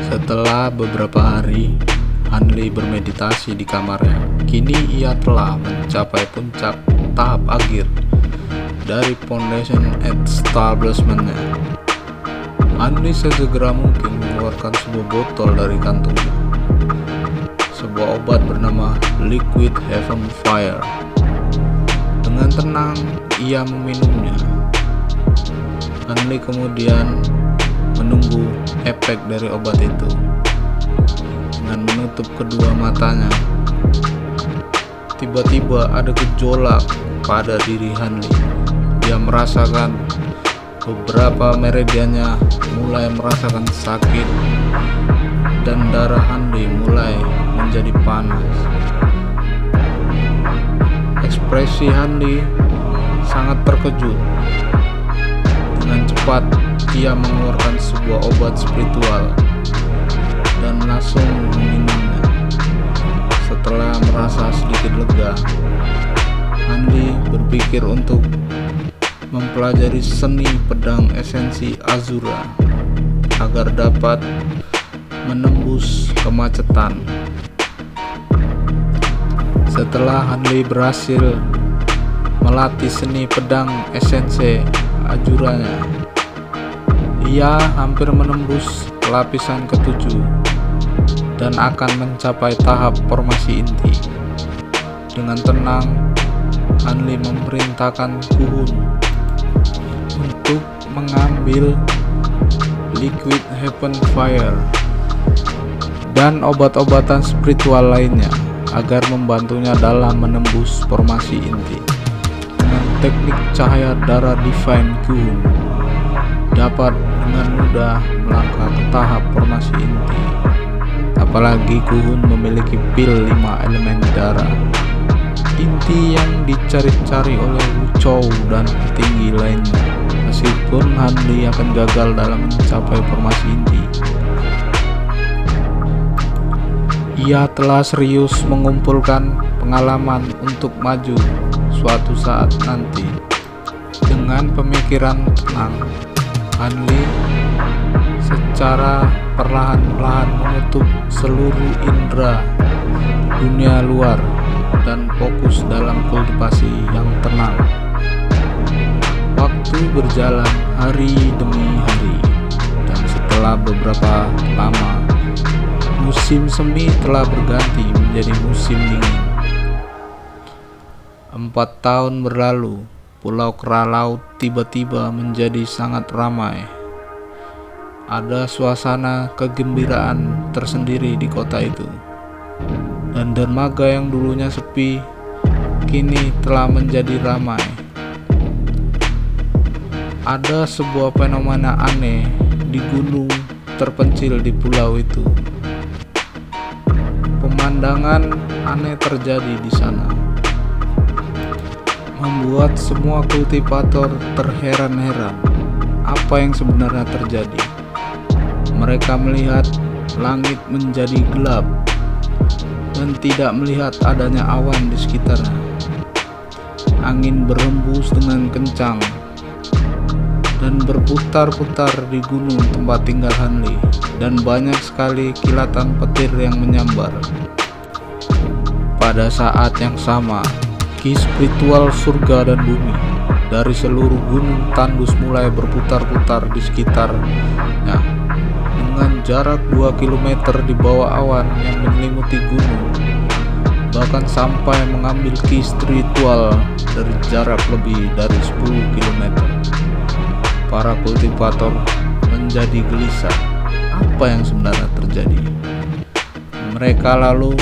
Setelah beberapa hari, Hanli bermeditasi di kamarnya. Kini ia telah mencapai puncak tahap akhir dari foundation establishment-nya. Hanli sesegera mungkin mengeluarkan sebuah botol dari kantungnya. Sebuah obat bernama Liquid Heaven Fire. Dengan tenang, ia meminumnya. Hanli kemudian menunggu efek dari obat itu. Dengan menutup kedua matanya, tiba-tiba ada gejolak pada diri Hanli. Dia merasakan beberapa meridiannya mulai merasakan sakit dan darah Hanli mulai menjadi panas. Ekspresi Hanli sangat terkejut. Dengan cepat ia mengeluarkan sebuah obat spiritual dan langsung meminumnya. Setelah merasa sedikit lega, Hanli berpikir untuk mempelajari seni pedang esensi Azura agar dapat menembus kemacetan. Setelah Hanli berhasil melatih seni pedang esensi Azuranya, ia hampir menembus lapisan ketujuh dan akan mencapai tahap formasi inti. Dengan tenang, Hanli memerintahkan Kuhun untuk mengambil Liquid Heaven Fire dan obat-obatan spiritual lainnya agar membantunya dalam menembus formasi inti. Dengan teknik cahaya darah Divine, Kuhun dapat dengan mudah melangkah ke tahap formasi inti. Apalagi Kuhun memiliki pil 5 elemen darah inti yang dicari-cari oleh Wuchou dan petinggi lainnya. Meskipun Hanli akan gagal dalam mencapai formasi inti, ia telah serius mengumpulkan pengalaman untuk maju suatu saat nanti. Dengan pemikiran tenang, Hanli secara perlahan-lahan menutup seluruh indera dunia luar dan fokus dalam kultivasi yang tenang. Waktu berjalan hari demi hari, dan setelah beberapa lama, musim semi telah berganti menjadi musim dingin. 4 tahun berlalu, Pulau Kera Laut tiba-tiba menjadi sangat ramai. Ada suasana kegembiraan tersendiri di kota itu, dan dermaga yang dulunya sepi kini telah menjadi ramai. Ada sebuah fenomena aneh di gunung terpencil di pulau itu. Pemandangan aneh terjadi di sana, membuat semua kultivator terheran-heran apa yang sebenarnya terjadi. Mereka melihat langit menjadi gelap dan tidak melihat adanya awan di sekitarnya. Angin berembus dengan kencang dan berputar-putar di gunung tempat tinggal Hanli, dan banyak sekali kilatan petir yang menyambar. Pada saat yang sama, ki spiritual surga dan bumi dari seluruh gunung tandus mulai berputar-putar di sekitarnya dengan jarak 2 km di bawah awan yang menyelimuti gunung, bahkan sampai mengambil ki spiritual dari jarak lebih dari 10 km. Para kultivator menjadi gelisah. Apa yang sebenarnya terjadi? Mereka lalu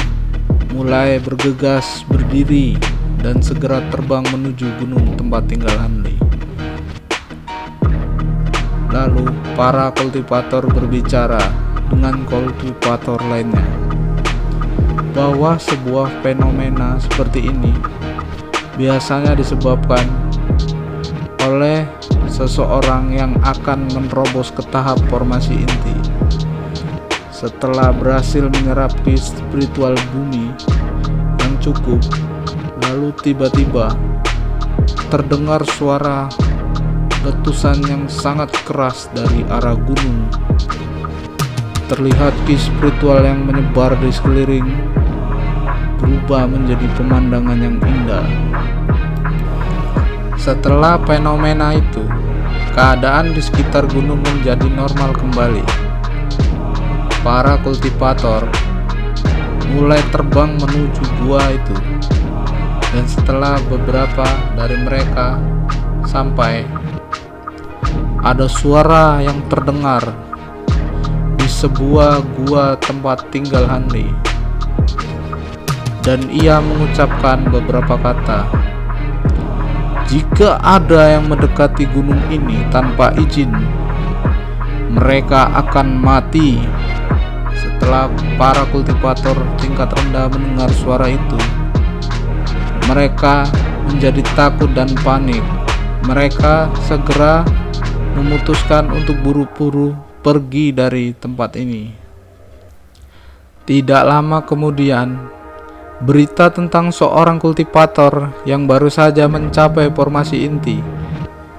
mulai bergegas berdiri dan segera terbang menuju gunung tempat tinggal Hanli. Lalu para kultivator berbicara dengan kultivator lainnya bahwa sebuah fenomena seperti ini biasanya disebabkan oleh seseorang yang akan menerobos ke tahap formasi inti. Setelah berhasil menyerap ki spiritual bumi yang cukup, lalu tiba-tiba terdengar suara letusan yang sangat keras dari arah gunung. Terlihat ki spiritual yang menyebar di sekeliling berubah menjadi pemandangan yang indah. Setelah fenomena itu, keadaan di sekitar gunung menjadi normal kembali. Para kultivator mulai terbang menuju gua itu, dan setelah beberapa dari mereka sampai, ada suara yang terdengar di sebuah gua tempat tinggal Hanli, dan ia mengucapkan beberapa kata. Jika ada yang mendekati gunung ini tanpa izin, mereka akan mati. Setelah para kultivator tingkat rendah mendengar suara itu, mereka menjadi takut dan panik. Mereka segera memutuskan untuk buru-buru pergi dari tempat ini. Tidak lama kemudian, berita tentang seorang kultivator yang baru saja mencapai formasi inti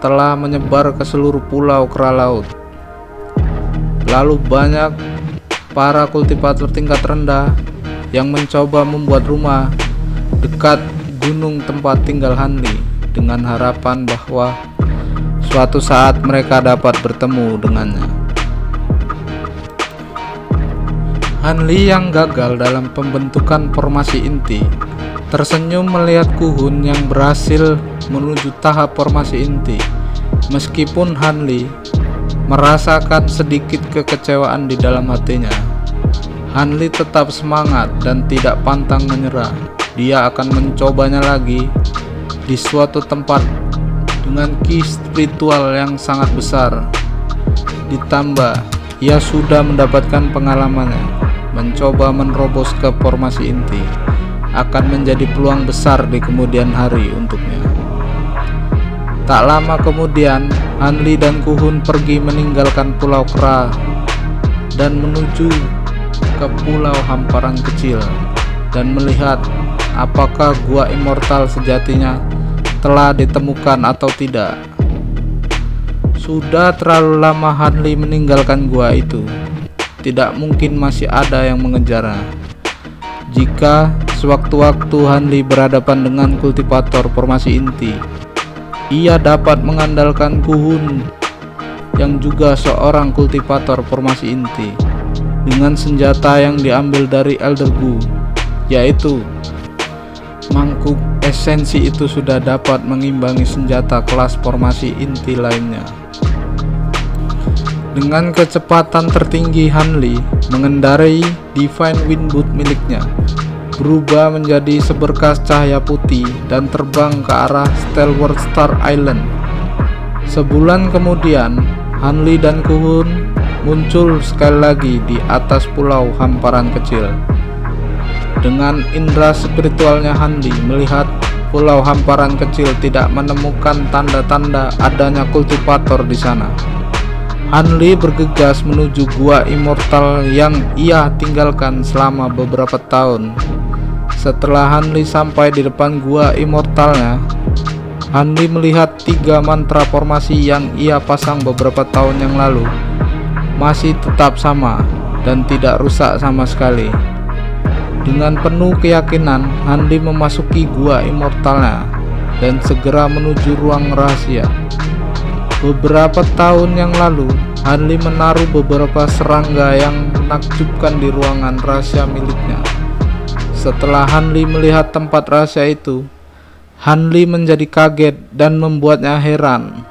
telah menyebar ke seluruh pulau kera laut. Lalu banyak para kultivator tingkat rendah yang mencoba membuat rumah dekat gunung tempat tinggal Hanli dengan harapan bahwa suatu saat mereka dapat bertemu dengannya. Hanli yang gagal dalam pembentukan formasi inti tersenyum melihat Kuhun yang berhasil menuju tahap formasi inti. Meskipun Hanli merasakan sedikit kekecewaan di dalam hatinya, Hanli tetap semangat dan tidak pantang menyerah. Dia akan mencobanya lagi di suatu tempat dengan ki spiritual yang sangat besar. Ditambah, ia sudah mendapatkan pengalamannya. Mencoba menerobos ke formasi inti akan menjadi peluang besar di kemudian hari untuknya. Tak lama kemudian, Hanli dan Kuhun pergi meninggalkan Pulau Kera dan menuju ke pulau hamparan kecil dan melihat apakah gua immortal sejatinya telah ditemukan atau tidak. Sudah terlalu lama Hanli meninggalkan gua itu. Tidak mungkin masih ada yang mengejarnya. Jika sewaktu-waktu Hanli berhadapan dengan kultivator formasi inti, ia dapat mengandalkan Kuhun yang juga seorang kultivator formasi inti dengan senjata yang diambil dari Elder Gu, yaitu mangkuk esensi. Itu sudah dapat mengimbangi senjata kelas formasi inti lainnya. Dengan kecepatan tertinggi, Hanli mengendarai Divine Wind Boot miliknya, berubah menjadi seberkas cahaya putih dan terbang ke arah Stelwart Star Island. Sebulan kemudian, Hanli dan Kuhun muncul sekali lagi di atas pulau hamparan kecil. Dengan indera spiritualnya, Hanli melihat pulau hamparan kecil tidak menemukan tanda-tanda adanya kultivator di sana. Hanli bergegas menuju gua immortal yang ia tinggalkan selama beberapa tahun. Setelah Hanli sampai di depan gua immortalnya, Hanli melihat 3 mantra formasi yang ia pasang beberapa tahun yang lalu masih tetap sama dan tidak rusak sama sekali. Dengan penuh keyakinan, Hanli memasuki gua immortalnya dan segera menuju ruang rahasia. Beberapa tahun yang lalu, Hanli menaruh beberapa serangga yang menakjubkan di ruangan rahasia miliknya. Setelah Hanli melihat tempat rahasia itu, Hanli menjadi kaget dan membuatnya heran.